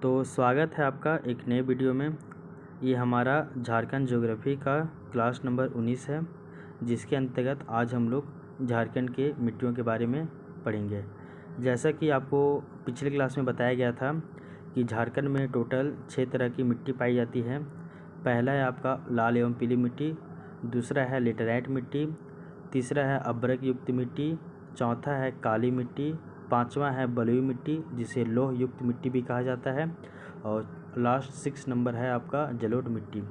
तो स्वागत है आपका एक नए वीडियो में। ये हमारा झारखंड ज्योग्राफी का क्लास नंबर 19 है, जिसके अंतर्गत आज हम लोग झारखंड के मिट्टियों के बारे में पढ़ेंगे। जैसा कि आपको पिछले क्लास में बताया गया था कि झारखंड में टोटल 6 तरह की मिट्टी पाई जाती है। पहला है आपका लाल एवं पीली मिट्टी, दूसरा है लेटेराइट मिट्टी, तीसरा है अभ्रक युक्त मिट्टी, चौथा है काली मिट्टी, पांचवा है बलुई मिट्टी जिसे लोह युक्त मिट्टी भी कहा जाता है, और लास्ट 6 नंबर है आपका जलोढ़ मिट्टी।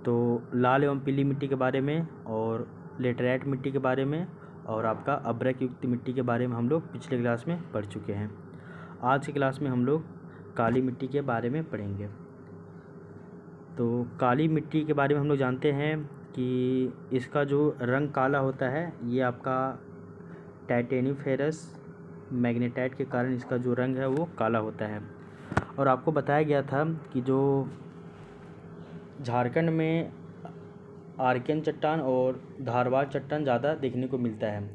तो लाल एवं पीली मिट्टी के बारे में और लेटेराइट मिट्टी के बारे में और आपका अभ्रक युक्त मिट्टी के बारे में हम लोग पिछले क्लास में पढ़ चुके हैं। आज की क्लास में हम लोग काली मिट्टी के बारे में पढ़ेंगे। तो काली मिट्टी के बारे में हम लोग जानते हैं कि इसका जो रंग काला होता है ये आपका टाइटेनिफेरस मैग्नेटाइट के कारण इसका जो रंग है वो काला होता है। और आपको बताया गया था कि जो झारखंड में आर्कियन चट्टान और धारवाड़ चट्टान ज़्यादा देखने को मिलता है।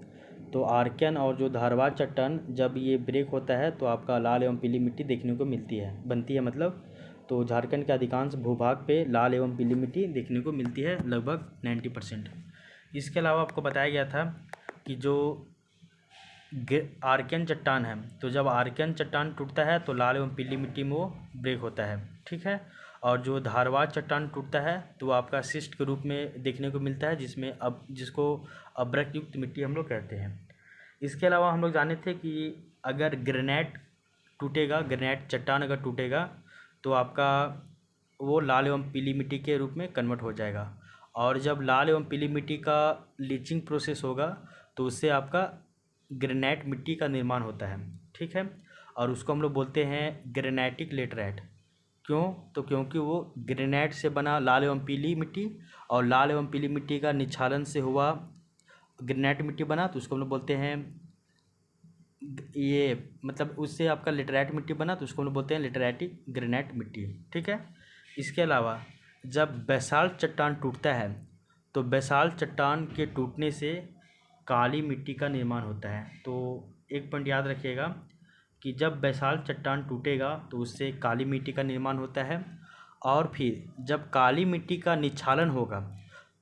तो आर्कियन और जो धारवाड़ चट्टान जब ये ब्रेक होता है तो आपका लाल एवं पीली मिट्टी देखने को बनती है मतलब। तो झारखंड के अधिकांश भूभाग पे लाल एवं पीली मिट्टी देखने को मिलती है, लगभग 90%। इसके अलावा आपको बताया गया था कि जो आर्कियन चट्टान है, तो जब आर्कियन चट्टान टूटता है तो लाल एवं पीली मिट्टी में वो ब्रेक होता है, ठीक है। और जो धारवाड़ चट्टान टूटता है तो वो आपका सिस्ट के रूप में देखने को मिलता है, जिसको अभ्रक युक्त मिट्टी हम लोग कहते हैं। इसके अलावा हम लोग जाने थे कि अगर ग्रेनाइट चट्टान अगर टूटेगा तो आपका वो लाल एवं पीली मिट्टी के रूप में कन्वर्ट हो जाएगा। और जब लाल एवं पीली मिट्टी का लीचिंग प्रोसेस होगा तो उससे आपका ग्रेनाइट मिट्टी का निर्माण होता है, ठीक है। और उसको हम लोग बोलते हैं ग्रेनाइटिक लेटराइट। क्यों? तो क्योंकि वो ग्रेनाइट से बना लाल एवं पीली मिट्टी और लाल एवं पीली मिट्टी का निक्षालन से हुआ ग्रेनाइट मिट्टी बना, तो उसको हम लोग बोलते हैं ये मतलब उससे आपका लेटराइट मिट्टी बना तो उसको हम लोग बोलते हैं लेटराइटिक ग्रेनाइट मिट्टी, ठीक है। इसके अलावा जब बेसाल्ट चट्टान टूटता है तो बेसाल्ट चट्टान के टूटने से काली मिट्टी का निर्माण होता है। तो एक पॉइंट याद रखिएगा कि जब बेसाल्ट चट्टान टूटेगा तो उससे काली मिट्टी का निर्माण होता है, और फिर जब काली मिट्टी का निक्षालन होगा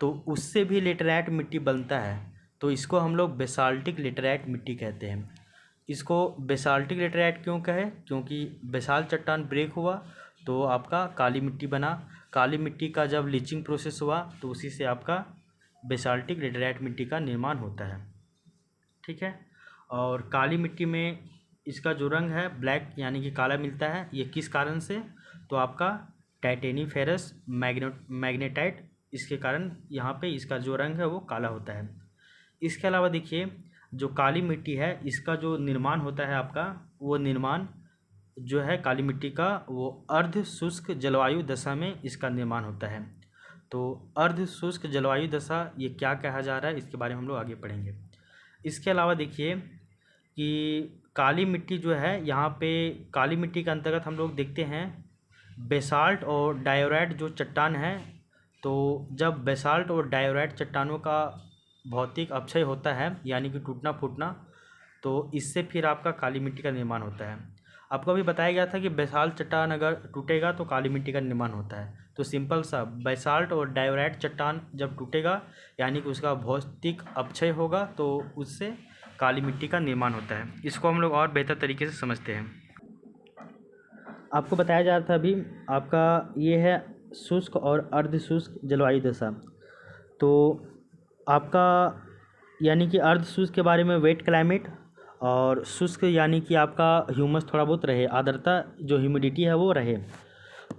तो उससे भी लेटराइट मिट्टी बनता है। तो इसको हम लोग बेसाल्टिक लेटराइट मिट्टी कहते हैं। इसको बेसाल्टिक लेटराइट क्यों कहे? क्योंकि बेसाल्ट चट्टान ब्रेक हुआ तो आपका काली मिट्टी बना, काली मिट्टी का जब लीचिंग प्रोसेस हुआ तो उसी से आपका बेसाल्टिक लेटराइट मिट्टी का निर्माण होता है, ठीक है। और काली मिट्टी में इसका जो रंग है ब्लैक यानी कि काला मिलता है। ये किस कारण से? तो आपका टाइटेनिफेरस मैग्नेटाइट, इसके कारण यहाँ पे इसका जो रंग है वो काला होता है। इसके अलावा देखिए जो काली मिट्टी है इसका जो निर्माण होता है आपका, वो निर्माण जो है काली मिट्टी का वो अर्ध शुष्क जलवायु दशा में इसका निर्माण होता है। तो अर्ध शुष्क जलवायु दशा ये क्या कहा जा रहा है इसके बारे में हम लोग आगे पढ़ेंगे। इसके अलावा देखिए कि काली मिट्टी जो है यहाँ पे काली मिट्टी के अंतर्गत हम लोग देखते हैं बेसाल्ट और डायोराइट जो चट्टान है। तो जब बेसाल्ट और डायोराइट चट्टानों का भौतिक अपक्षय होता है यानी कि टूटना फूटना, तो इससे फिर आपका काली मिट्टी का निर्माण होता है। आपको अभी बताया गया था कि बेसाल्ट चट्टान अगर टूटेगा तो काली मिट्टी का निर्माण होता है। तो सिंपल सा बेसाल्ट और डायोराइट चट्टान जब टूटेगा यानी कि उसका भौतिक अपक्षय होगा तो उससे काली मिट्टी का निर्माण होता है। इसको हम लोग और बेहतर तरीके से समझते हैं। आपको बताया जा रहा था अभी आपका ये है शुष्क और अर्ध शुष्क जलवायु दशा। तो आपका यानी कि अर्ध शुष्क के बारे में वेट क्लाइमेट, और शुष्क यानी कि आपका ह्यूमस थोड़ा बहुत रहे, आर्द्रता जो ह्यूमिडिटी है वो रहे।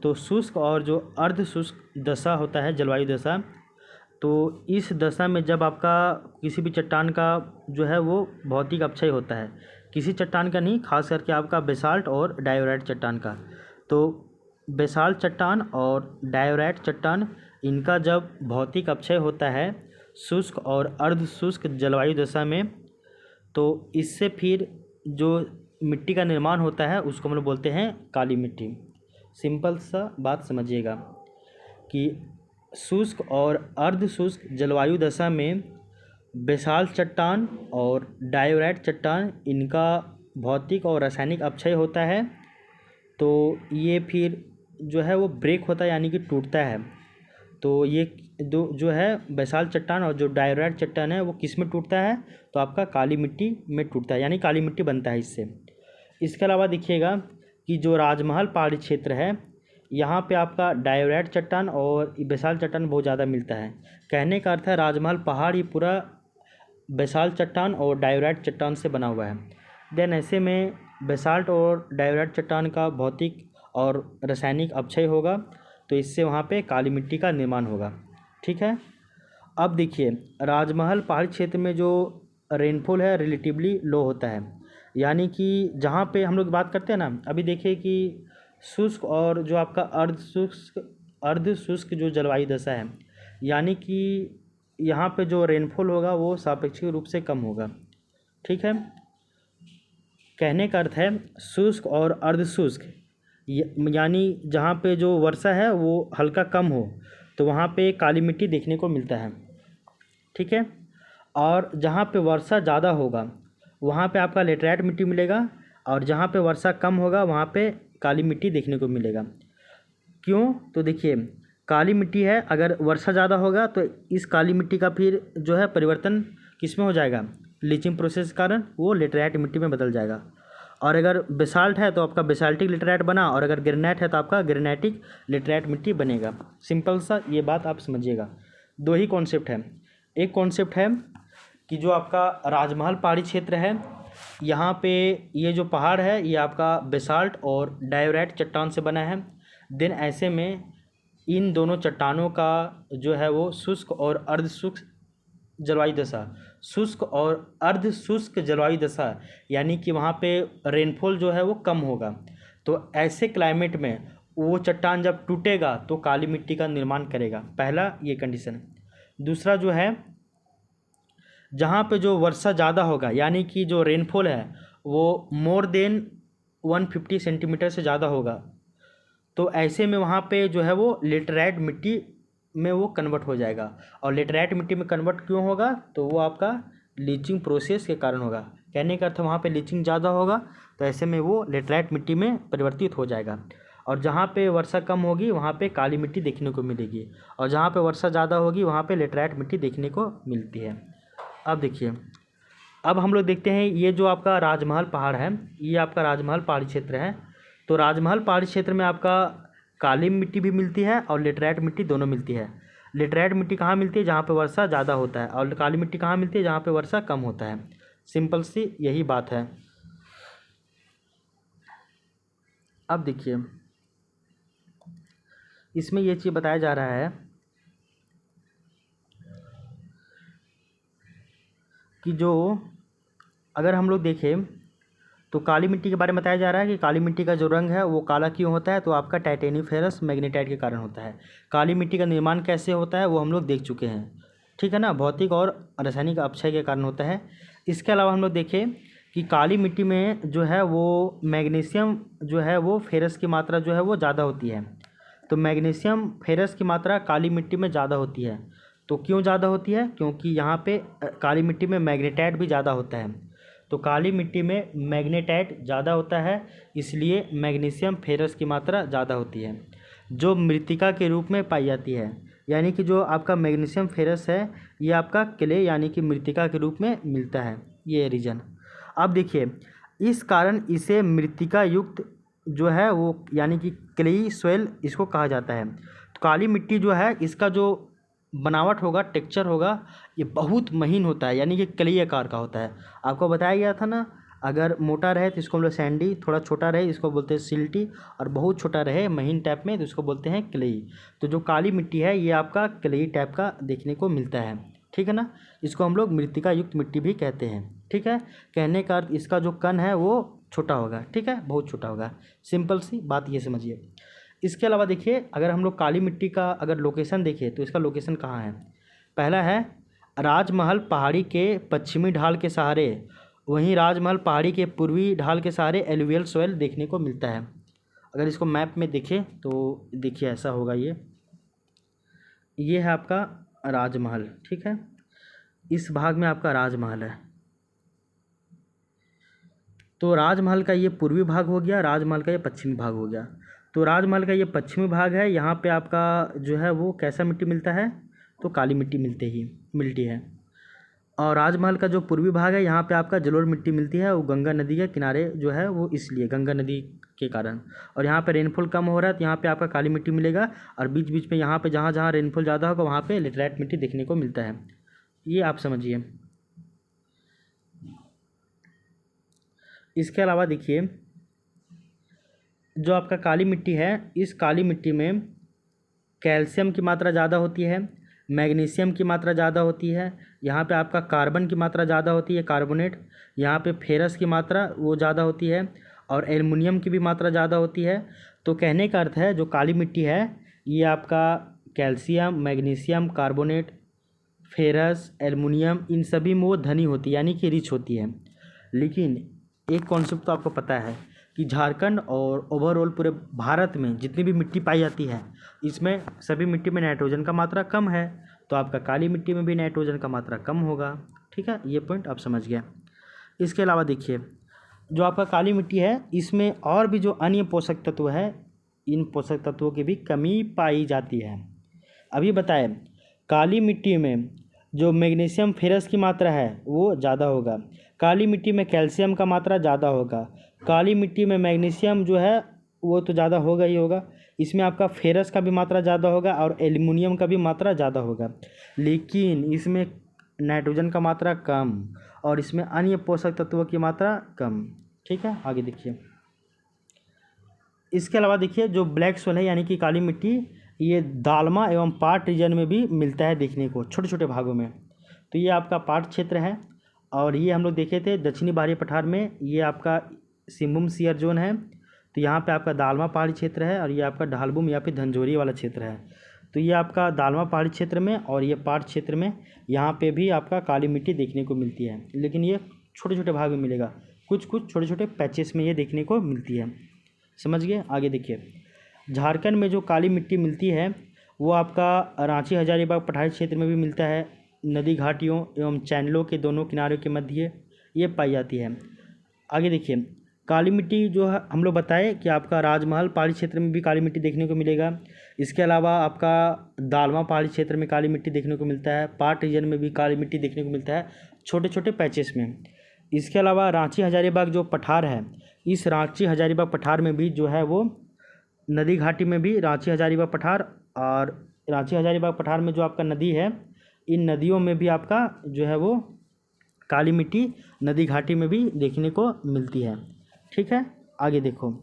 तो शुष्क और जो अर्ध शुष्क दशा होता है जलवायु दशा, तो इस दशा में जब आपका किसी भी चट्टान का जो है वो भौतिक अपक्षय होता है, किसी चट्टान का नहीं, खास करके आपका बेसाल्ट और डायोराइट चट्टान का। तो बेसाल्ट चट्टान और डायोराइट चट्टान इनका जब भौतिक अपक्षय होता है शुष्क और अर्ध शुष्क जलवायु दशा में, तो इससे फिर जो मिट्टी का निर्माण होता है उसको हम लोग बोलते हैं काली मिट्टी। सिंपल सा बात समझिएगा कि शुष्क और अर्ध शुष्क जलवायु दशा में बेसाल्ट चट्टान और डायोराइट चट्टान इनका भौतिक और रासायनिक अपक्षय होता है, तो ये फिर जो है वो ब्रेक होता है यानी कि टूटता है। तो ये दो जो है बेसाल्ट चट्टान और जो डायराइट चट्टान है वो किस में टूटता है, तो आपका काली मिट्टी में टूटता है, यानी काली मिट्टी बनता है इससे। इसके अलावा देखिएगा कि जो राजमहल पहाड़ी क्षेत्र है यहाँ पे आपका डायराइट चट्टान और बेसाल्ट चट्टान बहुत ज़्यादा मिलता है। कहने का अर्थ है राजमहल पहाड़ ही पूरा बेसाल्ट चट्टान और डायराइट चट्टान से बना हुआ है। देन ऐसे में बेसाल्ट और डायराइट चट्टान का भौतिक और रासायनिक अपक्षय होगा, तो इससे वहाँ पे काली मिट्टी का निर्माण होगा। ठीक है। अब देखिए राजमहल पहाड़ी क्षेत्र में जो रेनफॉल है रिलेटिवली लो होता है, यानी कि जहाँ पे हम लोग बात करते हैं ना, अभी देखिए कि शुष्क और जो आपका अर्ध शुष्क जो जलवायु दशा है, यानी कि यहाँ पे जो रेनफॉल होगा वो सापेक्षिक रूप से कम होगा। ठीक है। कहने का अर्थ है शुष्क और अर्ध शुष्क यानी जहाँ पे जो वर्षा है वो हल्का कम हो तो वहाँ पे काली मिट्टी देखने को मिलता है। ठीक है। और जहाँ पे वर्षा ज़्यादा होगा वहाँ पे आपका लेटराइट मिट्टी मिलेगा, और जहाँ पे वर्षा कम होगा वहाँ पे काली मिट्टी देखने को मिलेगा। क्यों, तो देखिए काली मिट्टी है, अगर वर्षा ज़्यादा होगा तो इस काली मिट्टी का फिर जो है परिवर्तन किस में हो जाएगा, लीचिंग प्रोसेस के कारण वो लेटराइट मिट्टी में बदल जाएगा। और अगर बेसाल्ट है तो आपका बेसाल्टिक लेटराइट बना, और अगर ग्रेनाइट है तो आपका ग्रेनाइटिक लेटराइट मिट्टी बनेगा। सिंपल सा ये बात आप समझिएगा। दो ही कॉन्सेप्ट है। एक कॉन्सेप्ट है कि जो आपका राजमहल पहाड़ी क्षेत्र है यहाँ पे ये जो पहाड़ है ये आपका बेसाल्ट और डायोराइट चट्टान से बना है। देन ऐसे में इन दोनों चट्टानों का जो है वो शुष्क और अर्ध शुष्क जलवायु दशा, शुष्क और अर्ध शुष्क जलवायु दशा यानी कि वहाँ पे रेनफॉल जो है वो कम होगा। तो ऐसे क्लाइमेट में वो चट्टान जब टूटेगा तो काली मिट्टी का निर्माण करेगा। पहला ये कंडीशन। दूसरा जो है जहाँ पे जो वर्षा ज़्यादा होगा यानी कि जो रेनफॉल है वो मोर देन 150 सेंटीमीटर से ज़्यादा होगा, तो ऐसे में वहाँ पे जो है वो लेटराइट मिट्टी में वो कन्वर्ट हो जाएगा। और लेटराइट मिट्टी में कन्वर्ट क्यों होगा, तो वो आपका लीचिंग प्रोसेस के कारण होगा। कहने का अर्थ वहाँ पे लीचिंग ज़्यादा होगा तो ऐसे में वो लेटराइट मिट्टी में परिवर्तित हो जाएगा। और जहाँ पे वर्षा कम होगी वहाँ पे काली मिट्टी देखने को मिलेगी, और जहाँ पे वर्षा ज़्यादा होगी वहाँ पे लेटराइट मिट्टी देखने को मिलती है। अब देखिए, अब हम लोग देखते हैं ये जो आपका राजमहल पहाड़ है ये आपका राजमहल पहाड़ी क्षेत्र है। तो राजमहल पहाड़ी क्षेत्र में आपका काली मिट्टी भी मिलती है और लेटराइट मिट्टी दोनों मिलती है। लेटराइट मिट्टी कहाँ मिलती है, जहाँ पे वर्षा ज़्यादा होता है, और काली मिट्टी कहाँ मिलती है, जहाँ पे वर्षा कम होता है। सिंपल सी यही बात है। अब देखिए इसमें ये चीज़ बताया जा रहा है कि जो अगर हम लोग देखें तो काली मिट्टी के बारे में बताया जा रहा है कि काली मिट्टी का जो रंग है वो काला क्यों होता है, तो आपका टाइटेनिफेरस मैग्नेटाइट के कारण होता है। काली मिट्टी का निर्माण कैसे होता है वो हम लोग देख चुके हैं। ठीक है ना, भौतिक और रासायनिक अपक्षय के कारण होता है। इसके अलावा हम लोग देखें कि काली मिट्टी में जो है वो मैग्नीशियम जो है वो फेरस की मात्रा जो है वो ज़्यादा होती है। तो मैग्नीशियम फेरस की मात्रा काली मिट्टी में ज़्यादा होती है। तो क्यों ज़्यादा होती है, क्योंकि यहाँ पे काली मिट्टी में मैग्नेटाइट भी ज़्यादा होता है। तो काली मिट्टी में मैग्नेटाइट ज़्यादा होता है, इसलिए मैग्नीशियम फेरस की मात्रा ज़्यादा होती है, जो मृत्तिका के रूप में पाई जाती है। यानी कि जो आपका मैग्नीशियम फेरस है ये आपका क्ले यानी कि मृत्तिका के रूप में मिलता है, ये रीजन। अब देखिए इस कारण इसे मृत्तिका युक्त जो है वो यानी कि क्लेई सोइल इसको कहा जाता है। तो काली मिट्टी जो है इसका जो बनावट होगा, टेक्सचर होगा, ये बहुत महीन होता है, यानी कि क्लेई आकार का होता है। आपको बताया गया था ना, अगर मोटा रहे तो इसको हम लोग सैंडी, थोड़ा छोटा रहे इसको बोलते हैं सिल्टी, और बहुत छोटा रहे महीन टाइप में तो इसको बोलते हैं क्लेई। तो जो काली मिट्टी है ये आपका क्लेई टाइप का देखने को मिलता है। ठीक है ना, इसको हम लोग मृत्तिका युक्त मिट्टी भी कहते हैं। ठीक है, कहने का अर्थ इसका जो कण है वो छोटा होगा। ठीक है, बहुत छोटा होगा। सिंपल सी बात ये समझिए। इसके अलावा देखिए अगर हम लोग काली मिट्टी का अगर लोकेशन देखें तो इसका लोकेशन कहाँ है। पहला है राजमहल पहाड़ी के पश्चिमी ढाल के सहारे, वहीं राजमहल पहाड़ी के पूर्वी ढाल के सहारे एलुवियल सोइल देखने को मिलता है। अगर इसको मैप में देखें तो देखिए ऐसा होगा, ये है आपका राजमहल। ठीक है, इस भाग में आपका राजमहल है। तो राजमहल का ये पूर्वी भाग हो गया, राजमहल का ये पश्चिमी भाग हो गया। तो राजमहल का ये पश्चिमी भाग है, यहाँ पे आपका जो है वो कैसा मिट्टी मिलता है, तो काली मिट्टी मिलती है। और राजमहल का जो पूर्वी भाग है, यहाँ पे आपका जलोढ़ मिट्टी मिलती है, वो गंगा नदी के किनारे जो है वो इसलिए गंगा नदी के कारण। और यहाँ पे रेनफॉल कम हो रहा है तो यहाँ पे आपका काली मिट्टी मिलेगा, और बीच बीच में यहाँ पे जहाँ जहाँ रेनफॉल ज़्यादा होगा वहाँ पे लेटराइट मिट्टी देखने को मिलता है। ये आप समझिए। इसके अलावा देखिए, जो आपका काली मिट्टी है, इस काली मिट्टी में कैल्शियम की मात्रा ज़्यादा होती है, मैग्नीशियम की मात्रा ज़्यादा होती है, यहाँ पे आपका कार्बन की मात्रा ज़्यादा होती है, कार्बोनेट, यहाँ पे फेरस की मात्रा वो ज़्यादा होती है, और एल्युमिनियम की भी मात्रा ज़्यादा होती है। तो कहने का अर्थ है जो काली मिट्टी है ये आपका calcium, magnesium, carbonate, ferrous, aluminium इन सभी में वो धनी होती है, यानी कि रिच होती है। लेकिन एक कॉन्सेप्ट तो आपको पता है कि झारखंड और ओवरऑल पूरे भारत में जितनी भी मिट्टी पाई जाती है, इसमें सभी मिट्टी में नाइट्रोजन का मात्रा कम है, तो आपका काली मिट्टी में भी नाइट्रोजन का मात्रा कम होगा। ठीक है, ये पॉइंट आप समझ गए। इसके अलावा देखिए, जो आपका काली मिट्टी है इसमें और भी जो अन्य पोषक तत्व है, इन पोषक तत्वों की भी कमी पाई जाती है। अभी बताएं, काली मिट्टी में जो मैग्नीशियम, फेरस की मात्रा है वो ज़्यादा होगा, काली मिट्टी में कैल्शियम का मात्रा ज़्यादा होगा, काली मिट्टी में मैग्नीशियम जो है वो तो ज़्यादा होगा ही होगा, इसमें आपका फेरस का भी मात्रा ज़्यादा होगा और एल्युमिनियम का भी मात्रा ज़्यादा होगा, लेकिन इसमें नाइट्रोजन का मात्रा कम और इसमें अन्य पोषक तत्वों की मात्रा कम। ठीक है, आगे देखिए। इसके अलावा देखिए, जो ब्लैक सोल है यानी कि काली मिट्टी, ये दालमा एवं पाट रीजन में भी मिलता है देखने को, छोटे छोटे भागों में। तो ये आपका पाट क्षेत्र है, और ये हम लोग देखे थे दक्षिणी बाह्य पठार में, ये आपका सिंहभूम शियर जोन है। तो यहाँ पे आपका दालमा पहाड़ी क्षेत्र है, और ये आपका ढालभूम या फिर धंजोरी वाला क्षेत्र है। तो ये आपका दालमा पहाड़ी क्षेत्र में और ये पाट क्षेत्र में, यहाँ पे भी आपका काली मिट्टी देखने को मिलती है, लेकिन ये छोटे छोटे भाग में मिलेगा, कुछ कुछ छोटे छोटे पैचेस में ये देखने को मिलती है। समझ गए, आगे देखिए। झारखंड में जो काली मिट्टी मिलती है वो आपका रांची हजारीबाग पठारी क्षेत्र में भी मिलता है, नदी घाटियों एवं चैनलों के दोनों किनारों के मध्य ये पाई जाती है। आगे देखिए, काली मिट्टी जो है हम लोग बताए कि आपका राजमहल पहाड़ी क्षेत्र में भी काली मिट्टी देखने को मिलेगा। इसके अलावा आपका दालमा पहाड़ी क्षेत्र में काली मिट्टी देखने को मिलता है, पाट रीजन में भी काली मिट्टी देखने को मिलता है, छोटे छोटे पैचेस में। इसके अलावा रांची हजारीबाग जो पठार है, इस रांची हजारीबाग पठार में भी जो है वो नदी घाटी में भी रांची हजारीबाग पठार, और रांची हजारीबाग पठार में जो आपका नदी है, इन नदियों में भी आपका जो है वो काली मिट्टी नदी घाटी में भी देखने को मिलती है। ठीक है, आगे देखो।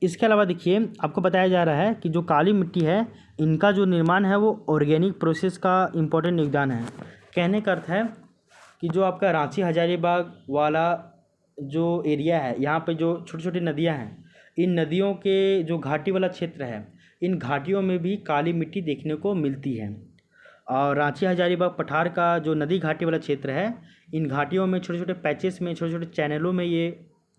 इसके अलावा देखिए, आपको बताया जा रहा है कि जो काली मिट्टी है इनका जो निर्माण है वो ऑर्गेनिक प्रोसेस का इम्पोर्टेंट योगदान है। कहने का अर्थ है कि जो आपका रांची हजारीबाग वाला जो एरिया है, यहाँ पे जो छोटी छोटी नदियाँ हैं, इन नदियों के जो घाटी वाला क्षेत्र है, इन घाटियों में भी काली मिट्टी देखने को मिलती है। और रांची हजारीबाग पठार का जो नदी घाटी वाला क्षेत्र है, इन घाटियों में छोटे छोटे पैचेस में, छोटे छोटे चैनलों में ये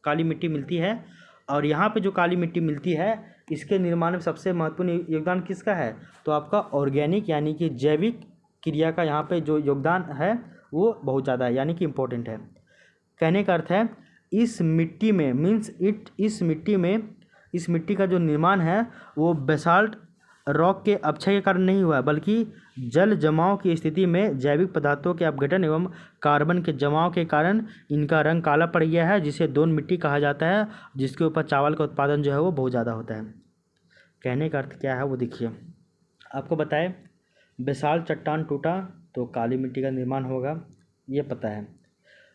काली मिट्टी मिलती है। और यहाँ पे जो काली मिट्टी मिलती है, इसके निर्माण में सबसे महत्वपूर्ण योगदान किसका है, तो आपका ऑर्गेनिक यानी कि जैविक क्रिया का यहाँ पे जो योगदान है वो बहुत ज़्यादा है, यानी कि इम्पोर्टेंट है। कहने का अर्थ है इस मिट्टी में इस मिट्टी का जो निर्माण है वो बेसाल्ट रॉक के अपक्षय के कारण नहीं हुआ है, बल्कि जल जमाव की स्थिति में जैविक पदार्थों के अपघटन एवं कार्बन के जमाव के कारण इनका रंग काला पड़ गया है, जिसे दोन मिट्टी कहा जाता है, जिसके ऊपर चावल का उत्पादन जो है वो बहुत ज़्यादा होता है। कहने का अर्थ क्या है वो देखिए। आपको बताएं, बेसाल्ट चट्टान टूटा तो काली मिट्टी का निर्माण होगा, ये पता है।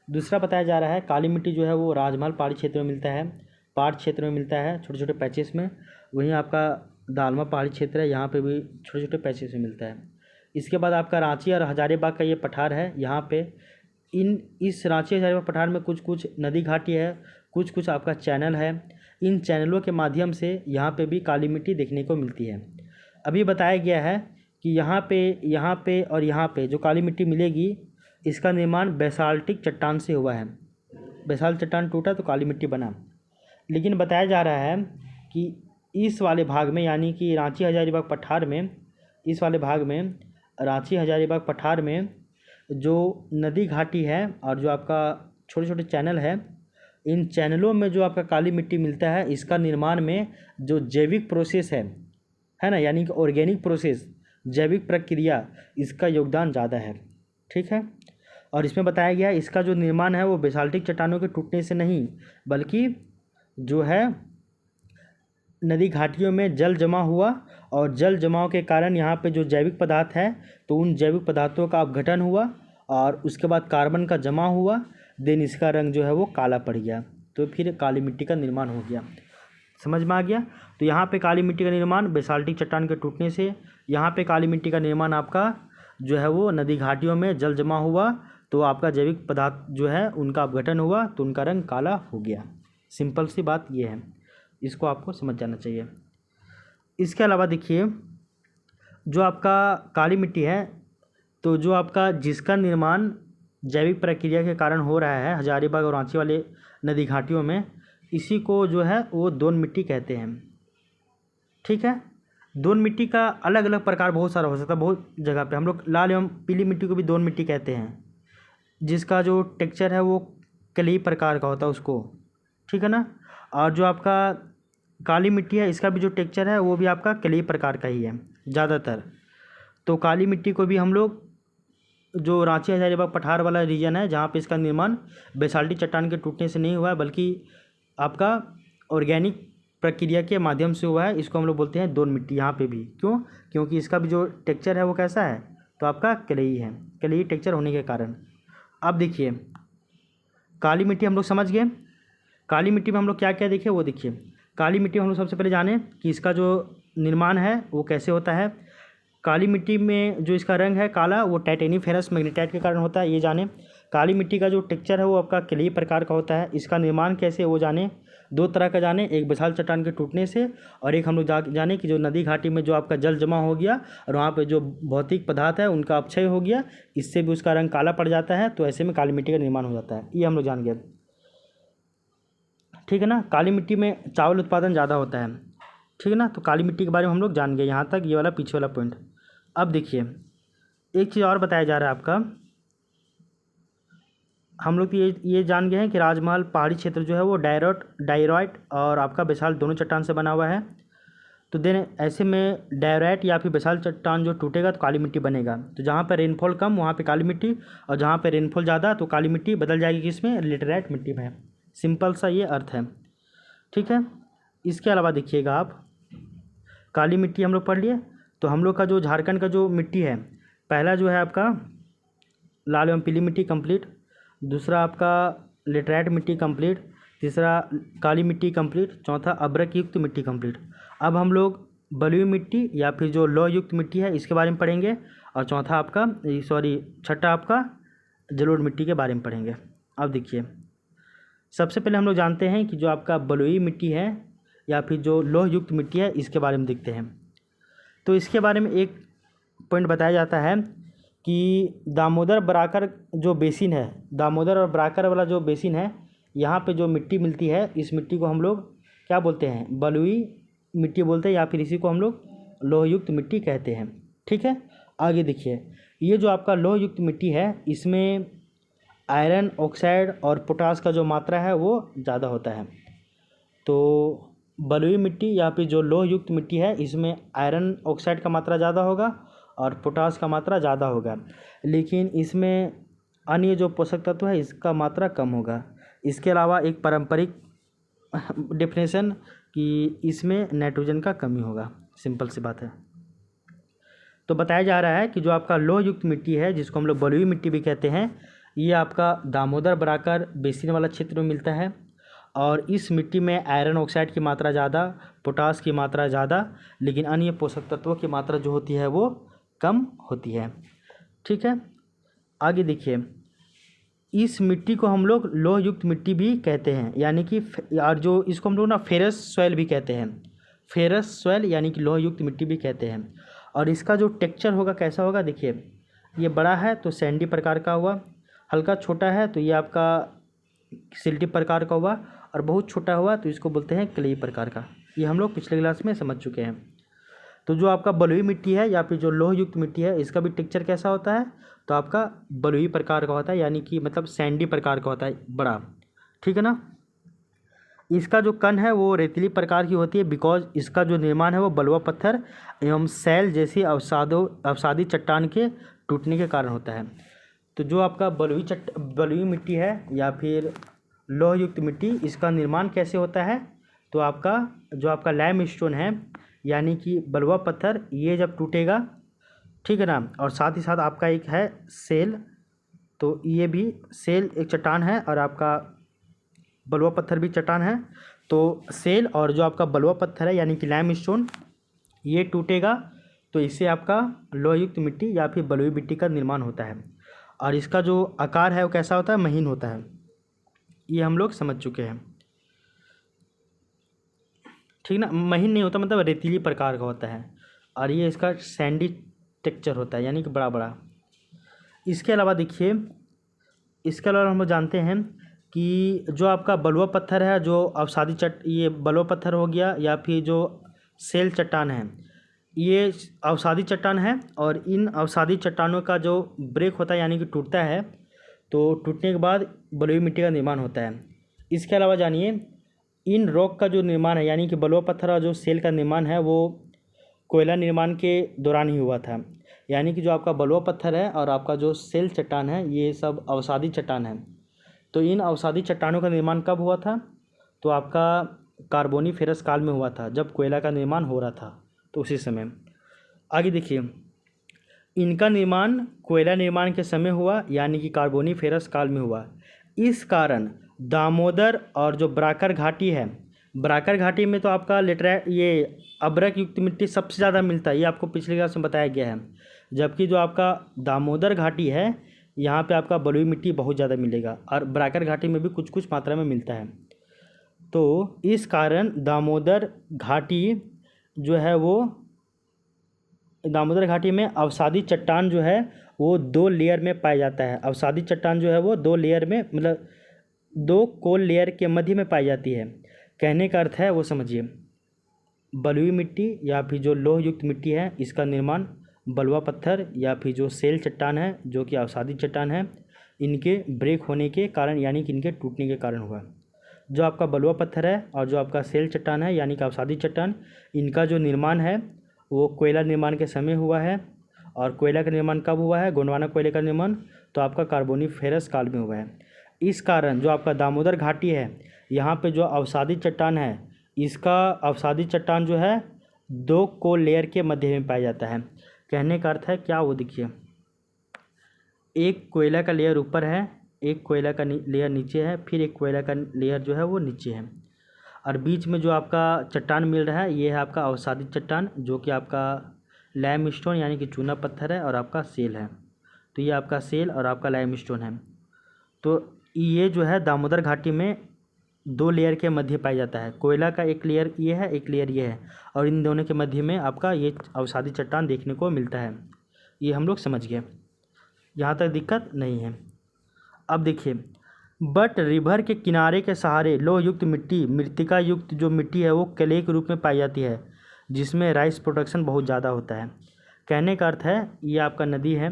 दूसरा बताया जा रहा है, काली मिट्टी जो है वो राजमहल पहाड़ी क्षेत्र में मिलता है, पाट क्षेत्र में मिलता है छोटे छोटे पैचेस में। वहीं आपका दालमा पहाड़ी क्षेत्र है, यहाँ पे भी छोटे छोटे पैचेस में मिलता है। इसके बाद आपका रांची और हजारीबाग का ये पठार है, यहाँ पे इस रांची हजारीबाग पठार में कुछ कुछ नदी घाटी है, कुछ कुछ आपका चैनल है। इन चैनलों के माध्यम से यहाँ पे भी काली मिट्टी देखने को मिलती है। अभी बताया गया है कि यहाँ पे और यहाँ पे जो काली मिट्टी मिलेगी, इसका निर्माण बेसाल्टिक चट्टान से हुआ है। बेसाल्ट चट्टान टूटा तो काली मिट्टी बना। लेकिन बताया जा रहा है कि इस वाले भाग में, यानी कि रांची हजारीबाग पठार में, इस वाले भाग में रांची हजारीबाग पठार में जो नदी घाटी है और जो आपका छोटे छोटे चैनल है, इन चैनलों में जो आपका काली मिट्टी मिलता है, इसका निर्माण में जो जैविक प्रोसेस है ना, यानी कि ऑर्गेनिक प्रोसेस, जैविक प्रक्रिया, इसका योगदान ज़्यादा है। ठीक है। और इसमें बताया गया है इसका जो निर्माण है वो बेसाल्टिक चट्टानों के टूटने से नहीं, बल्कि जो है नदी घाटियों में जल जमा हुआ, और जल जमाव के कारण यहाँ पे जो जैविक पदार्थ है, तो उन जैविक पदार्थों का अपघटन हुआ और उसके बाद कार्बन का जमा हुआ, देन इसका रंग जो है वो काला पड़ गया, तो फिर काली मिट्टी का निर्माण हो गया। समझ में आ गया। तो यहाँ पे काली मिट्टी का निर्माण बेसाल्टिक चट्टान के टूटने से, यहाँ पे काली मिट्टी का निर्माण आपका जो है वो नदी घाटियों में जल जमा हुआ, तो आपका जैविक पदार्थ जो है उनका अपघटन हुआ, तो उनका रंग काला हो गया। सिंपल सी बात ये है, इसको आपको समझ जाना चाहिए। इसके अलावा देखिए, जो आपका काली मिट्टी है, तो जो आपका जिसका निर्माण जैविक प्रक्रिया के कारण हो रहा है हजारीबाग और रांची वाले नदी घाटियों में, इसी को जो है वो दोन मिट्टी कहते हैं। ठीक है। दोन मिट्टी का अलग अलग प्रकार बहुत सारा हो सकता है। बहुत जगह पे हम लोग लाल एवं पीली मिट्टी को भी दोन मिट्टी कहते हैं, जिसका जो टेक्सचर है वो कई प्रकार का होता है उसको। ठीक है ना। और जो आपका काली मिट्टी है, इसका भी जो टेक्सचर है वो भी आपका कई प्रकार का ही है ज़्यादातर। तो काली मिट्टी को भी हम लोग, जो रांची हजारीबाग पठार वाला रीजन है जहाँ पे इसका निर्माण बेसाल्टिक चट्टान के टूटने से नहीं हुआ है, बल्कि आपका ऑर्गेनिक प्रक्रिया के माध्यम से हुआ है, इसको हम लोग बोलते हैं दोन मिट्टी। यहाँ पे भी क्यों? क्योंकि इसका भी जो टेक्सचर है वो कैसा है, तो आपका कलई है, कलई टेक्सचर होने के कारण। अब देखिए, काली मिट्टी हम लोग समझ गए। काली मिट्टी में हम लोग क्या क्या देखें वो देखिए। काली मिट्टी में हम लोग सबसे पहले जाने कि इसका जो निर्माण है वो कैसे होता है। काली मिट्टी में जो इसका रंग है काला, वो टाइटेनिफेरस मैग्नेटाइट के कारण होता है, ये जाने। काली मिट्टी का जो टेक्सचर है वो आपका कई प्रकार का होता है। इसका निर्माण कैसे वो जाने। दो तरह का जाने, एक बेसाल्ट चट्टान के टूटने से, और एक हम लोग जाने कि जो नदी घाटी में जो आपका जल जमा हो गया और वहाँ पे जो भौतिक पदार्थ है उनका अपक्षय हो गया, इससे भी उसका रंग काला पड़ जाता है, तो ऐसे में काली मिट्टी का निर्माण हो जाता है। ये हम लोग जान गए। ठीक है ना। काली मिट्टी में चावल उत्पादन ज़्यादा होता है। ठीक है ना। तो काली मिट्टी के बारे में हम लोग जान गए यहाँ तक, ये वाला पीछे वाला पॉइंट। अब देखिए, एक चीज़ और बताया जा रहा है आपका। हम लोग ये जान गए हैं कि राजमहल पहाड़ी क्षेत्र जो है वो डायरॉइट और आपका बेसाल्ट दोनों चट्टान से बना हुआ है। तो देन ऐसे में डायरॉइट या फिर बेसाल्ट चट्टान जो टूटेगा तो काली मिट्टी बनेगा। तो जहाँ पर रेनफॉल कम वहाँ पे काली मिट्टी, और जहाँ पर रेनफॉल ज़्यादा तो काली मिट्टी बदल जाएगी किसमें, लेटराइट मिट्टी में। सिंपल सा ये अर्थ है। ठीक है। इसके अलावा देखिएगा आप, काली मिट्टी हम लोग पढ़ लिए। तो हम लोग का जो झारखंड का जो मिट्टी है, पहला जो है आपका लाल एवं पीली मिट्टी कंप्लीट, दूसरा आपका लेटराइट मिट्टी कंप्लीट, तीसरा काली मिट्टी कंप्लीट, चौथा अभ्रक युक्त मिट्टी कंप्लीट। अब हम लोग बलुई मिट्टी या फिर जो लौह युक्त मिट्टी है इसके बारे में पढ़ेंगे, और चौथा आपका छठा आपका जलोढ़ मिट्टी के बारे में पढ़ेंगे। अब देखिए, सबसे पहले हम लोग जानते हैं कि जो आपका बलुई मिट्टी है या फिर जो लौह युक्त मिट्टी है इसके बारे में देखते हैं। तो इसके बारे में एक पॉइंट बताया जाता है कि दामोदर बराकर जो बेसिन है, दामोदर और बराकर वाला जो बेसिन है, यहाँ पे जो मिट्टी मिलती है इस मिट्टी को हम लोग क्या बोलते हैं, बलुई मिट्टी बोलते हैं, या फिर इसी को हम लोग लोहयुक्त मिट्टी कहते हैं। ठीक है। आगे देखिए, ये जो आपका लोहयुक्त मिट्टी है इसमें आयरन ऑक्साइड और पोटास का जो मात्रा है वो ज़्यादा होता है। तो बलुई मिट्टी या फिर जो लोहयुक्त मिट्टी है इसमें आयरन ऑक्साइड का मात्रा ज़्यादा होगा और पोटास का मात्रा ज़्यादा होगा, लेकिन इसमें अन्य जो पोषक तत्व है इसका मात्रा कम होगा। इसके अलावा एक पारंपरिक डेफिनेशन कि इसमें नाइट्रोजन का कमी होगा। सिंपल सी बात है। तो बताया जा रहा है कि जो आपका लोह युक्त मिट्टी है जिसको हम लोग बलुई मिट्टी भी कहते हैं, ये आपका दामोदर बराकर बेसिन वाला क्षेत्र में मिलता है, और इस मिट्टी में आयरन ऑक्साइड की मात्रा ज़्यादा, पोटास की मात्रा ज़्यादा, लेकिन अन्य पोषक तत्वों की मात्रा जो होती है वो कम होती है। ठीक है। आगे देखिए, इस मिट्टी को हम लोग लोह युक्त मिट्टी भी कहते हैं, यानी कि और जो इसको हम लोग ना फेरस सॉइल भी कहते हैं। फेरस सॉइल यानी कि लोह युक्त मिट्टी भी कहते हैं। और इसका जो टेक्सचर होगा कैसा होगा, देखिए ये बड़ा है तो सैंडी प्रकार का हुआ, हल्का छोटा है तो ये आपका सिल्टी प्रकार का हुआ, और बहुत छोटा हुआ तो इसको बोलते हैं क्लेई प्रकार का। ये हम लोग पिछले क्लास में समझ चुके हैं। तो जो आपका बलुई मिट्टी है या फिर जो लोह युक्त मिट्टी है इसका भी टेक्सचर कैसा होता है, तो आपका बलुई प्रकार का होता है, यानी कि मतलब सैंडी प्रकार का होता है, बड़ा। ठीक है ना। इसका जो कण है वो रेतीली प्रकार की होती है, बिकॉज इसका जो निर्माण है वो बलुआ पत्थर एवं सैल जैसी अवसादी चट्टान के टूटने के कारण होता है। तो जो आपका बलुई मिट्टी है या फिर लोह युक्त मिट्टी, इसका निर्माण कैसे होता है? तो आपका जो आपका लाइमस्टोन है यानी कि बलुआ पत्थर, ये जब टूटेगा, ठीक है ना, और साथ ही साथ आपका एक है सेल, तो ये भी सेल एक चट्टान है और आपका बलुआ पत्थर भी चट्टान है। तो सेल और जो आपका बलुआ पत्थर है यानी कि लाइमस्टोन, ये टूटेगा तो इससे आपका लोहयुक्त मिट्टी या फिर बलुई मिट्टी का निर्माण होता है। और इसका जो आकार है वो कैसा होता है? महीन होता है। ये हम लोग समझ चुके हैं, ठीक ना। महीन नहीं होता, मतलब रेतीली प्रकार का होता है और ये इसका सैंडी टेक्सचर होता है यानी कि बड़ा बड़ा। इसके अलावा देखिए, इसके अलावा हम लोग जानते हैं कि जो आपका बलुआ पत्थर है, जो अवसादी ये बलुआ पत्थर हो गया या फिर जो सेल चट्टान है, ये अवसादी चट्टान है और इन अवसादी चट्टानों का जो ब्रेक होता है यानी कि टूटता है, तो टूटने के बाद बलुई मिट्टी का निर्माण होता है। इसके अलावा जानिए, इन रॉक का जो निर्माण है यानी कि बलुआ पत्थर और जो सेल का निर्माण है वो कोयला निर्माण के दौरान ही हुआ था। यानी कि जो आपका बलुआ पत्थर है और आपका जो सेल चट्टान है, ये सब अवसादी चट्टान है। तो इन अवसादी चट्टानों का निर्माण कब हुआ था? तो आपका कार्बोनीफेरस काल में हुआ था, जब कोयला का निर्माण हो रहा था, तो उसी समय। आगे देखिए, इनका निर्माण कोयला निर्माण के समय हुआ यानी कि कार्बोनीफेरस काल में हुआ। इस कारण दामोदर और जो ब्राकर घाटी है, ब्राकर घाटी में तो आपका ये अब्रक युक्त मिट्टी सबसे ज़्यादा मिलता है, ये आपको पिछले क्लास में बताया गया है। जबकि जो आपका दामोदर घाटी है, यहाँ पे आपका बलुई मिट्टी बहुत ज़्यादा मिलेगा और ब्राकर घाटी में भी कुछ कुछ मात्रा में मिलता है। तो इस कारण दामोदर घाटी जो है वो, दामोदर घाटी में अवसादी चट्टान जो है वो 2 लेयर में पाया जाता है। अवसादी चट्टान जो है वो 2 लेयर में, मतलब 2 कोल लेयर के मध्य में पाई जाती है। कहने का अर्थ है वो समझिए, बलुई मिट्टी या फिर जो लोह युक्त मिट्टी है, इसका निर्माण बलुआ पत्थर या फिर जो सेल चट्टान है जो कि अवसादी चट्टान है, इनके ब्रेक होने के कारण यानी कि इनके टूटने के कारण हुआ। जो आपका बलुआ पत्थर है और जो आपका सेल चट्टान है यानी कि अवसादी चट्टान, इनका जो निर्माण है वो कोयला निर्माण के समय हुआ है। और कोयला का निर्माण कब हुआ है? गोंडवाना कोयले का निर्माण तो आपका कार्बोनीफेरस काल में हुआ है। इस कारण जो आपका दामोदर घाटी है, यहाँ पे जो अवसादी चट्टान है, इसका अवसादी चट्टान जो है 2 कोल लेयर के मध्य में पाया जाता है। कहने का अर्थ है क्या? वो देखिए, एक कोयला का लेयर ऊपर है, एक कोयला का लेयर नीचे है, फिर एक कोयला का लेयर जो है वो नीचे है, और बीच में जो आपका चट्टान मिल रहा है ये है आपका अवसादी चट्टान, जो कि आपका लाइमस्टोन यानी कि चूना पत्थर है, और आपका सेल है। तो ये आपका सेल और आपका लाइमस्टोन है। तो ये जो है दामोदर घाटी में 2 लेयर के मध्य पाया जाता है। कोयला का एक लेयर ये है, एक लेयर ये है, और इन दोनों के मध्य में आपका ये अवसादी चट्टान देखने को मिलता है। ये हम लोग समझ गए, यहाँ तक दिक्कत नहीं है। अब देखिए, बट रिवर के किनारे के सहारे लोह युक्त मिट्टी, मृत्तिका युक्त जो मिट्टी है वो क्ले के रूप में पाई जाती है, जिसमें राइस प्रोडक्शन बहुत ज़्यादा होता है। कहने का अर्थ है, ये आपका नदी है,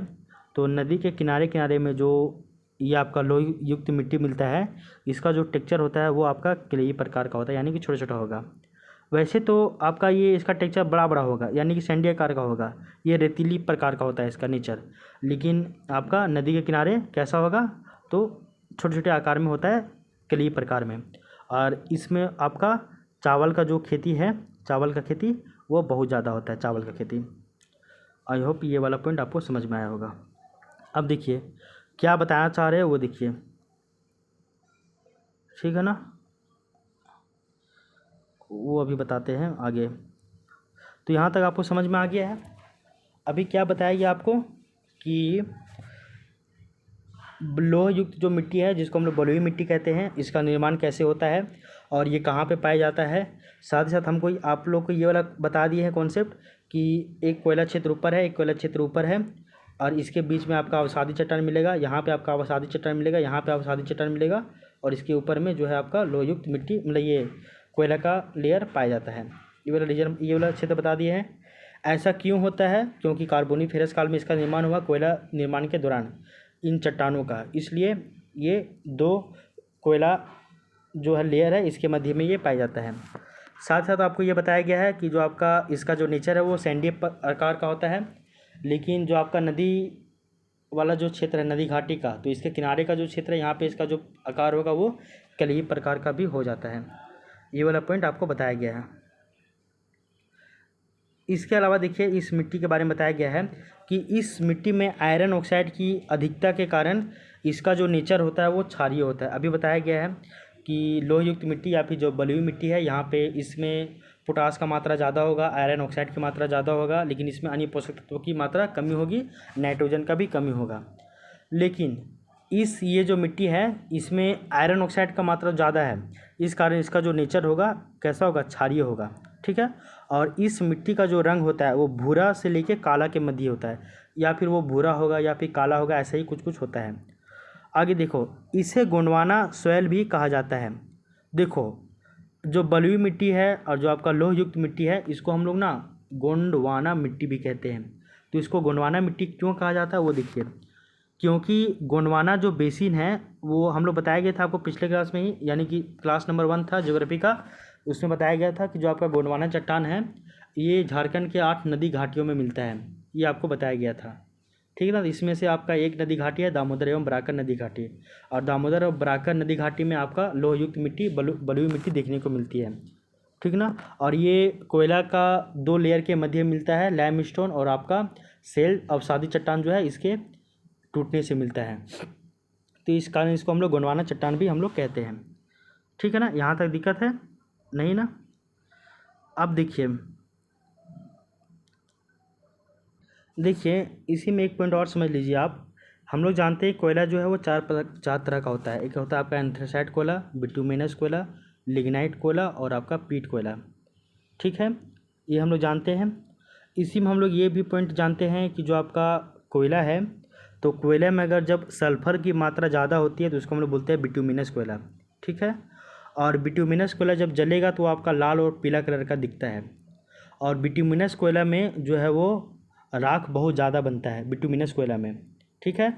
तो नदी के किनारे किनारे में जो ये आपका लोह युक्त मिट्टी मिलता है, इसका जो टेक्सचर होता है वो आपका क्लेई प्रकार का होता है, यानी कि छोटा छोटा होगा। वैसे तो आपका ये इसका टेक्सचर बड़ा बड़ा होगा, यानी कि सैंडी आकार का होगा, ये रेतीली प्रकार का होता है इसका नेचर। लेकिन आपका नदी के किनारे कैसा होगा? तो छोटे छोटे आकार में होता है, क्लेई प्रकार में। और इसमें आपका चावल का जो खेती है, चावल का खेती वो बहुत ज़्यादा होता है, चावल का खेती। आई होप ये वाला पॉइंट आपको समझ में आया होगा। अब देखिए क्या बताना चाह रहे हैं वो देखिए, ठीक है ना, वो अभी बताते हैं आगे। तो यहाँ तक आपको समझ में आ गया है। अभी क्या बताएगी आपको कि लोह युक्त जो मिट्टी है, जिसको हम लोग बलुई मिट्टी कहते हैं, इसका निर्माण कैसे होता है और ये कहाँ पे पाया जाता है। साथ ही साथ हमको आप लोग को ये वाला बता दिए हैं कॉन्सेप्ट कि एक कोयला क्षेत्र ऊपर है, एक कोयला क्षेत्र ऊपर है, और इसके बीच में आपका अवसादी चट्टान मिलेगा, यहाँ पे आपका अवसादी चट्टान मिलेगा, यहाँ पे अवसादी चट्टान मिलेगा, और इसके ऊपर में जो है आपका लोहयुक्त मिट्टी, मतलब ये कोयला का लेयर पाया जाता है। ये वाला क्षेत्र बता दिए हैं। ऐसा क्यों होता है? क्योंकि कार्बोनीफेरस काल में इसका निर्माण हुआ, कोयला निर्माण के दौरान इन चट्टानों का, इसलिए ये 2 कोयला जो है लेयर है इसके मध्य में ये पाया जाता है। साथ साथ आपको ये बताया गया है कि जो आपका इसका जो नेचर है वो सैंडी आकार का होता है, लेकिन जो आपका नदी वाला जो क्षेत्र है नदी घाटी का, तो इसके किनारे का जो क्षेत्र है यहाँ पे इसका जो आकार होगा वो कलीय प्रकार का भी हो जाता है। ये वाला पॉइंट आपको बताया गया है। इसके अलावा देखिए इस मिट्टी के बारे में बताया गया है कि इस मिट्टी में आयरन ऑक्साइड की अधिकता के कारण इसका जो नेचर होता है वो क्षारीय होता है। अभी बताया गया है कि लोह युक्त मिट्टी या फिर जो बलुई मिट्टी है यहाँ पे इसमें पोटास का मात्रा ज़्यादा होगा, आयरन ऑक्साइड की मात्रा ज़्यादा होगा, लेकिन इसमें अन्य पोषक तत्वों की मात्रा कमी होगी, नाइट्रोजन का भी कमी होगा। लेकिन ये जो मिट्टी है इसमें आयरन ऑक्साइड का मात्रा ज़्यादा है, इस कारण इसका जो नेचर होगा कैसा होगा, क्षारीय होगा। ठीक है। और इस मिट्टी का जो रंग होता है वो भूरा से लेके काला के मध्य होता है, या फिर वो भूरा होगा या फिर काला होगा, ऐसा ही कुछ कुछ होता है। आगे देखो, इसे गोंडवाना सॉइल भी कहा जाता है। देखो जो बलुई मिट्टी है और जो आपका लोह युक्त मिट्टी है इसको हम लोग ना गोंडवाना मिट्टी भी कहते हैं। तो इसको गोंडवाना मिट्टी क्यों कहा जाता है वो देखिए, क्योंकि गोंडवाना जो बेसिन है वो हम लोग बताया गया था आपको पिछले क्लास में ही, यानी कि क्लास नंबर 1 था ज्योग्राफी का, उसमें बताया गया था कि जो आपका गोंडवाना चट्टान है ये झारखंड के 8 नदी घाटियों में मिलता है, ये आपको बताया गया था। ठीक है ना। इसमें से आपका एक नदी घाटी है दामोदर एवं बराकर नदी घाटी, और दामोदर और बराकर नदी घाटी में आपका लोहयुक्त मिट्टी बलुई मिट्टी देखने को मिलती है। ठीक ना। और ये कोयला का 2 लेयर के मध्य मिलता है, लाइमस्टोन और आपका सेल अवसादी चट्टान जो है इसके टूटने से मिलता है। तो इस कारण इसको हम लोग गोंडवाना चट्टान भी हम लोग कहते हैं। ठीक है ना, यहाँ तक दिक्कत है नहीं ना। अब देखिए इसी में एक पॉइंट और समझ लीजिए आप। हम लोग जानते हैं कोयला जो है वो चार तरह का होता है। एक होता है आपका एंथ्रेसाइट कोयला, बिटुमिनस कोयला, लिग्नाइट कोयला और आपका पीट कोयला। ठीक है, ये हम लोग जानते हैं। इसी में हम लोग ये भी पॉइंट जानते हैं कि जो आपका कोयला है तो कोयले में अगर जब सल्फर की मात्रा ज़्यादा होती है तो उसको हम लोग बोलते हैं बिटुमिनस कोयला। ठीक है। और बिटुमिनस कोयला जब जलेगा तो आपका लाल और पीला कलर का दिखता है। और बिटुमिनस कोयला में जो है वो राख बहुत ज़्यादा बनता है बिटुमिनस कोयला में। ठीक है।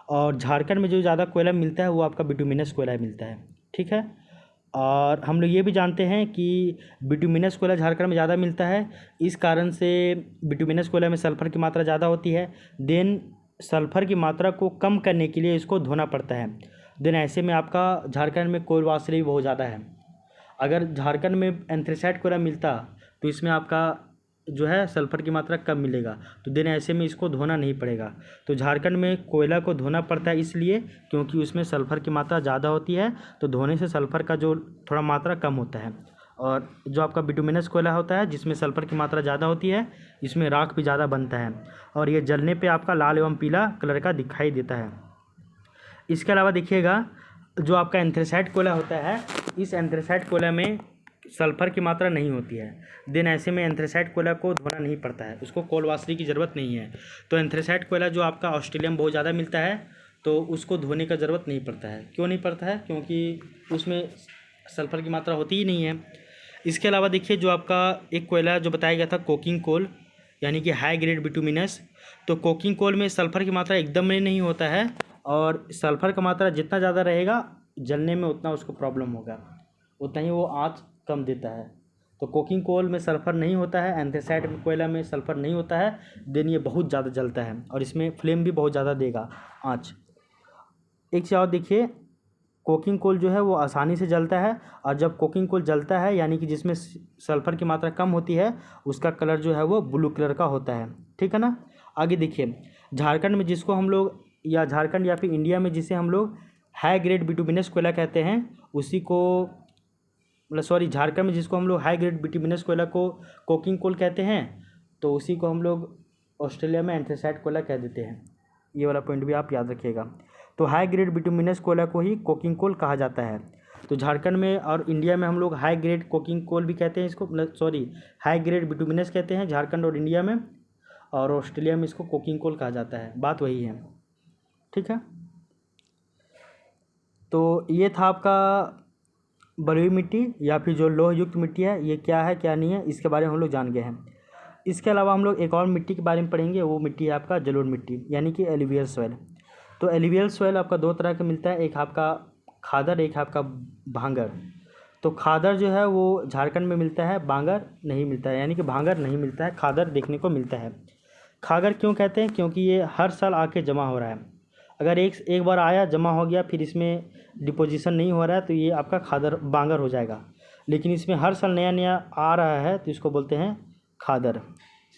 और झारखंड में जो ज़्यादा कोयला मिलता है वो आपका बिटुमिनस कोयला मिलता है। ठीक है। और हम लोग ये भी जानते हैं कि बिटुमिनस कोयला झारखंड में ज़्यादा मिलता है, इस कारण से बिटुमिनस कोयला में सल्फ़र की मात्रा ज़्यादा होती है। देन सल्फ़र की मात्रा को कम करने के लिए इसको धोना पड़ता है। देन ऐसे में आपका झारखंड में कोल वासरे भी बहुत ज़्यादा है। अगर झारखंड में एंथ्रेसाइट कोयला मिलता तो इसमें आपका जो है सल्फ़र की मात्रा कम मिलेगा, तो देन ऐसे में इसको धोना नहीं पड़ेगा। तो झारखंड में कोयला को धोना पड़ता है इसलिए क्योंकि उसमें सल्फ़र की मात्रा ज़्यादा होती है, तो धोने से सल्फ़र का जो थोड़ा मात्रा कम होता है। और जो आपका बिटुमिनस कोयला होता है जिसमें सल्फ़र की मात्रा ज़्यादा होती है, इसमें राख भी ज़्यादा बनता है और ये जलने पे आपका लाल एवं पीला कलर का दिखाई देता है। इसके अलावा देखिएगा जो आपका एंथ्रेसाइट कोयला होता है, इस एंथ्रेसाइट कोयला में सल्फ़र की मात्रा नहीं होती है। देन ऐसे में एंथ्रेसाइट कोयला को धोना नहीं पड़ता है, उसको कोल वासरी की ज़रूरत नहीं है। तो एंथ्रेसाइट कोयला जो आपका ऑस्ट्रेलिया में बहुत ज़्यादा मिलता है तो उसको धोने का ज़रूरत नहीं पड़ता है। क्यों नहीं पड़ता है? क्योंकि उसमें सल्फ़र की मात्रा होती ही नहीं है। इसके अलावा देखिए जो आपका एक कोयला जो बताया गया था कोकिंग कोल, यानी कि हाई ग्रेड बिटुमिनस, तो कोकिंग कोल में सल्फ़र की मात्रा एकदम नहीं होता है, और सल्फ़र का मात्रा जितना ज़्यादा रहेगा जलने में उतना उसको प्रॉब्लम होगा, उतना ही वो आँच कम देता है। तो कोकिंग कोल में सल्फ़र नहीं होता है, एंथ्रेसाइट कोयला में सल्फ़र नहीं होता है, देन ये बहुत ज़्यादा जलता है और इसमें फ्लेम भी बहुत ज़्यादा देगा आँच। एक चीज़ और देखिए, कोकिंग कोल जो है वो आसानी से जलता है, और जब कोकिंग कोल जलता है यानी कि जिसमें सल्फ़र की मात्रा कम होती है उसका कलर जो है वो ब्लू कलर का होता है। ठीक है ना। आगे देखिए, झारखंड में जिसको हम लोग, या झारखंड या फिर इंडिया में जिसे हम लोग हाई ग्रेड बिटुमिनस कोयला कहते हैं, उसी को झारखंड में जिसको हम लोग हाई ग्रेड बिटुमिनस कोयला को कोकिंग कोल कहते हैं, तो उसी को हम लोग ऑस्ट्रेलिया में एंथ्रेसाइट कोयला कह देते हैं। ये वाला पॉइंट भी आप याद रखिएगा। तो हाई ग्रेड बिटुमिनस कोयला को ही कोकिंग कोल कहा जाता है। तो झारखंड में और इंडिया में हम लोग हाई ग्रेड कोकिंग कोल भी कहते हैं इसको, हाई ग्रेड बिटुमिनस कहते हैं झारखंड और इंडिया में, और ऑस्ट्रेलिया में इसको कोकिंग कोल कहा जाता है। बात वही है। ठीक है। तो ये था आपका बलुई मिट्टी या फिर जो लोह युक्त मिट्टी है, ये क्या है क्या नहीं है इसके बारे में हम लोग जान गए हैं। इसके अलावा हम लोग एक और मिट्टी के बारे में पढ़ेंगे, वो मिट्टी है आपका जलोढ़ मिट्टी, यानी कि एलुवियल सॉइल। तो एलुवियल सॉइल आपका 2 तरह का मिलता है, एक आपका खादर, एक आपका भांगर। तो खादर जो है वो झारखंड में मिलता है, बांगर नहीं मिलता है, यानी कि भांगर नहीं मिलता है, खादर देखने को मिलता है। खागर क्यों कहते हैं? क्योंकि ये हर साल आके जमा हो रहा है। अगर एक बार आया, जमा हो गया, फिर इसमें डिपोजिशन नहीं हो रहा है तो ये आपका खादर बांगर हो जाएगा। लेकिन इसमें हर साल नया नया आ रहा है तो इसको बोलते हैं खादर।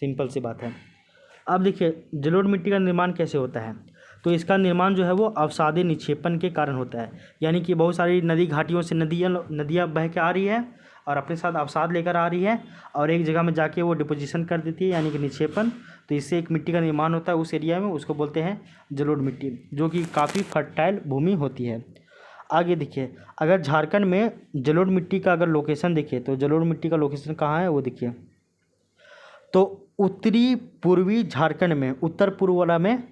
सिंपल सी बात है। अब देखिए जलोढ़ मिट्टी का निर्माण कैसे होता है। तो इसका निर्माण जो है वो अवसादी निक्षेपण के कारण होता है, यानी कि बहुत सारी नदी घाटियों से नदियाँ बह के आ रही है और अपने साथ अवसाद लेकर आ रही है और एक जगह में जाके वो डिपोजिशन कर देती है, यानी कि निक्षेपण। तो इससे एक मिट्टी का निर्माण होता है उस एरिया में, उसको बोलते हैं जलोढ़ मिट्टी, जो कि काफ़ी फर्टाइल भूमि होती है। आगे देखिए, अगर झारखंड में जलोढ़ मिट्टी का अगर लोकेशन देखिए तो जलोढ़ मिट्टी का लोकेशन कहाँ है वो देखिए। तो उत्तरी पूर्वी झारखंड में उत्तर पूर्व वाला में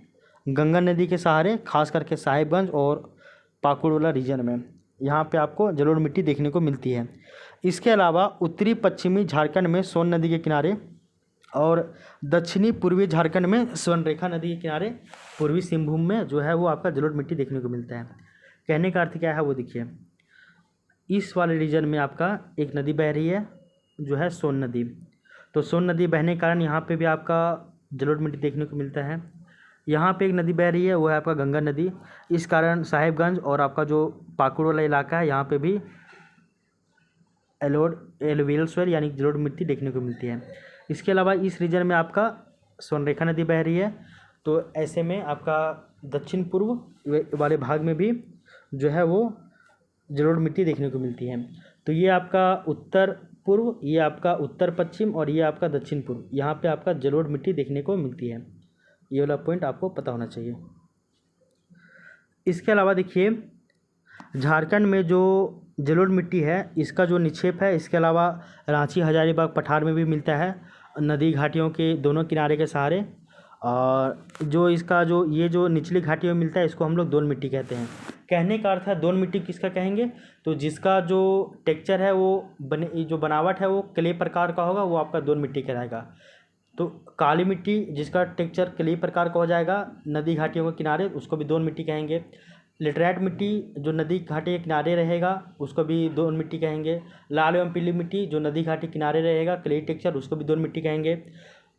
गंगा नदी के सहारे, खास करके साहिबगंज और पाकुड़ वाला रीजन में, यहाँ पे आपको जलोढ़ मिट्टी देखने को मिलती है। इसके अलावा उत्तरी पश्चिमी झारखंड में सोन नदी के किनारे और दक्षिणी पूर्वी झारखंड में स्वर्णरेखा नदी के किनारे पूर्वी सिंहभूम में जो है वो आपका जलोढ़ मिट्टी देखने को मिलता है। कहने का अर्थ क्या है वो देखिए, इस वाले रीजन में आपका एक नदी बह रही है जो है सोन नदी। तो सोन नदी बहने के कारण यहाँ पे भी आपका जलोढ़ मिट्टी देखने को मिलता है। यहाँ पे एक नदी बह रही है वो है आपका गंगा नदी। इस कारण साहिबगंज और आपका जो पाकुड़ वाला इलाका है यहाँ पे भी एलुवियल सॉइल यानी जलोढ़ मिट्टी देखने को मिलती है। इसके अलावा इस रीजन में आपका स्वर्णरेखा नदी बह रही है, तो ऐसे में आपका दक्षिण पूर्व वाले भाग में भी जो है वो जलोढ़ मिट्टी देखने को मिलती है। तो ये आपका उत्तर पूर्व, ये आपका उत्तर पश्चिम और ये आपका दक्षिण पूर्व, यहाँ पे आपका जलोढ़ मिट्टी देखने को मिलती है। ये वाला पॉइंट आपको पता होना चाहिए। इसके अलावा देखिए झारखंड में जो जलोढ़ मिट्टी है इसका जो निक्षेप है, इसके अलावा रांची हजारीबाग पठार में भी मिलता है, नदी घाटियों के दोनों किनारे के सहारे। और जो इसका जो ये जो निचली घाटियों में मिलता है इसको हम लोग दोन मिट्टी कहते हैं। कहने का अर्थ है दोन मिट्टी किसका कहेंगे, तो जिसका जो टेक्सचर है वो जो बनावट है वो क्ले प्रकार का होगा वो आपका दोन मिट्टी कहलाएगा। तो काली मिट्टी जिसका टेक्सचर क्ले प्रकार का हो जाएगा नदी घाटियों के किनारे, उसको भी दोन मिट्टी कहेंगे। लेटराइट मिट्टी जो नदी घाटी के किनारे रहेगा उसको भी दोन मिट्टी कहेंगे। लाल एवं पीली मिट्टी जो नदी घाटी किनारे रहेगा क्ले टेक्सचर, उसको भी दोन मिट्टी कहेंगे।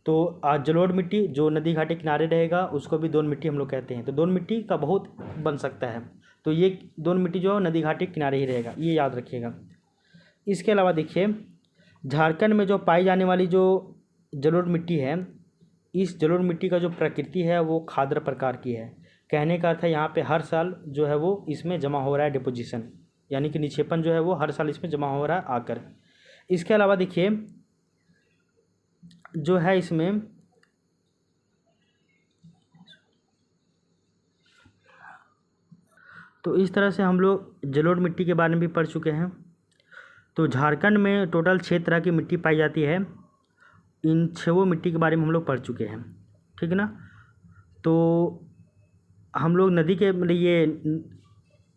तो जलोढ़ मिट्टी जो नदी घाटी किनारे रहेगा उसको भी दोन मिट्टी हम लोग कहते हैं। तो दोन मिट्टी का बहुत बन सकता है, तो ये दोन मिट्टी जो है नदी घाटी किनारे ही रहेगा, ये याद रखिएगा। इसके अलावा देखिए झारखंड में जो पाई जाने वाली जो जलोढ़ मिट्टी है, इस जलोढ़ मिट्टी का जो प्रकृति है वो खादर प्रकार की है। कहने का अर्थ है यहाँ पे हर साल जो है वो इसमें जमा हो रहा है डिपोजिशन, यानी कि निक्षेपण जो है वो हर साल इसमें जमा हो रहा है आकर। इसके अलावा देखिए जो है इसमें तो इस तरह से हम लोग जलोढ़ मिट्टी के बारे में भी पढ़ चुके हैं। तो झारखंड में टोटल 6 तरह की मिट्टी पाई जाती है। इन 6 मिट्टी के बारे में हम लोग पढ़ चुके हैं, ठीक है ना। तो हम लोग नदी के ये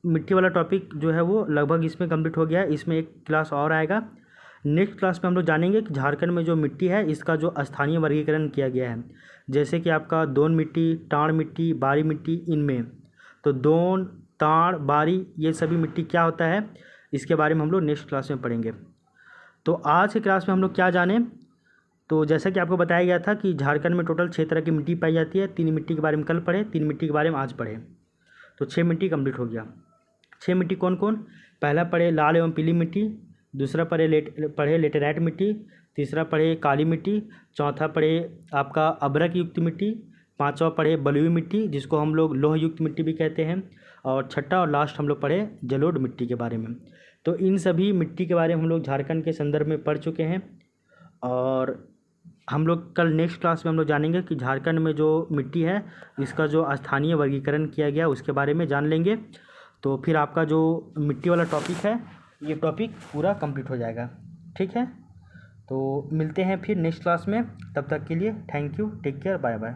मिट्टी वाला टॉपिक जो है वो लगभग इसमें कंप्लीट हो गया है। इसमें एक क्लास और आएगा। नेक्स्ट क्लास में हम लोग जानेंगे कि झारखंड में जो मिट्टी है इसका जो स्थानीय वर्गीकरण किया गया है, जैसे कि आपका दोन मिट्टी, टाँड़ मिट्टी, बारी मिट्टी, इनमें तो दोन, ताड़, बारी ये सभी मिट्टी क्या होता है इसके बारे में हम लोग नेक्स्ट क्लास में पढ़ेंगे। तो आज के क्लास में हम लोग क्या जाने, तो जैसा कि आपको बताया गया था कि झारखंड में टोटल 6 तरह की मिट्टी पाई जाती है। 3 मिट्टी के बारे में कल पढ़े, 3 मिट्टी के बारे में आज पढ़े, तो 6 मिट्टी कंप्लीट हो गया। 6 मिट्टी कौन कौन, पहला पढ़े लाल एवं पीली मिट्टी, दूसरा पढ़े लेटेराइट मिट्टी, तीसरा पढ़े काली मिट्टी, चौथा पढ़े आपका अभ्रक युक्त मिट्टी, पाँचवा पढ़े बलुई मिट्टी जिसको हम लोग लोह युक्त मिट्टी भी कहते हैं, और छठा और लास्ट हम लोग पढ़े जलोढ़ मिट्टी के बारे में। तो इन सभी मिट्टी के बारे में हम लोग झारखंड के संदर्भ में पढ़ चुके हैं। और हम लोग कल नेक्स्ट क्लास में हम लोग जानेंगे कि झारखंड में जो मिट्टी है इसका जो स्थानीय वर्गीकरण किया गया उसके बारे में जान लेंगे। तो फिर आपका जो मिट्टी वाला टॉपिक है ये टॉपिक पूरा कंप्लीट हो जाएगा, ठीक है। तो मिलते हैं फिर नेक्स्ट क्लास में, तब तक के लिए thank you, take care, bye bye.